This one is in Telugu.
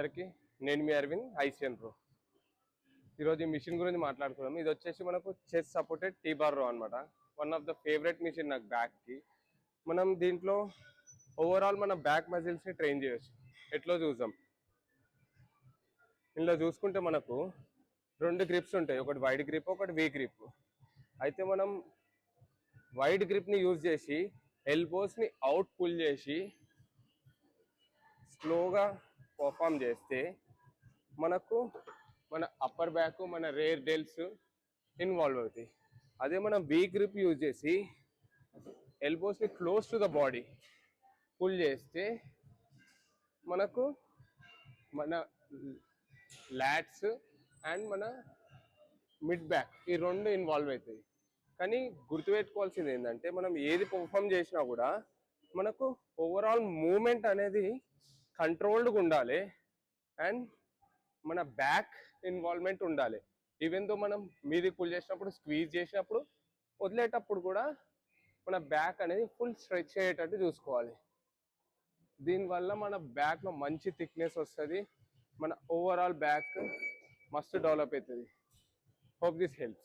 అందరికి నేను మీ అరవింద్ ఐసిఎన్ ప్రో. ఈరోజు ఈ మిషన్ గురించి మాట్లాడుకున్నాం. ఇది వచ్చేసి మనకు chest supported tea bar row అనమాట. One of the favourite machine నాకు బ్యాక్కి. మనం దీంట్లో ఓవరాల్ మన బ్యాక్ మజిల్స్ని ట్రైన్ చేయొచ్చు. ఎట్లా చూద్దాం. ఇందులో చూసుకుంటే మనకు రెండు గ్రిప్స్ ఉంటాయి, ఒకటి వైడ్ గ్రిప్ ఒకటి వీ గ్రిప్. అయితే మనం వైడ్ గ్రిప్ని యూజ్ చేసి ఎల్బోస్ని అవుట్ పుల్ చేసి స్లోగా పర్ఫామ్ చేస్తే మనకు మన అప్పర్ బ్యాక్ మన రేర్ డెల్స్ ఇన్వాల్వ్ అవుతాయి. అదే మనం వీ గ్రిప్ యూజ్ చేసి ఎల్బోస్ని close to the body pull చేస్తే మనకు మన లాట్స్ అండ్ మన మిడ్ బ్యాక్ ఈ రెండు ఇన్వాల్వ్ అవుతాయి. కానీ గుర్తుపెట్టుకోవాల్సింది ఏంటంటే మనం ఏది పర్ఫామ్ చేసినా కూడా మనకు ఓవరాల్ మూమెంట్ అనేది కంట్రోల్డ్గా ఉండాలి అండ్ మన బ్యాక్ ఇన్వాల్వ్మెంట్ ఉండాలి. ఈవెన్ దో మనం మీది పుల్ చేసినప్పుడు స్క్వీజ్ చేసినప్పుడు వదిలేటప్పుడు కూడా మన బ్యాక్ అనేది ఫుల్ స్ట్రెచ్ అయ్యేటట్టు చూసుకోవాలి. దీనివల్ల మన బ్యాక్లో మంచి థిక్నెస్ వస్తుంది, మన ఓవరాల్ బ్యాక్ మస్తు డెవలప్ అవుతుంది. Hope this helps.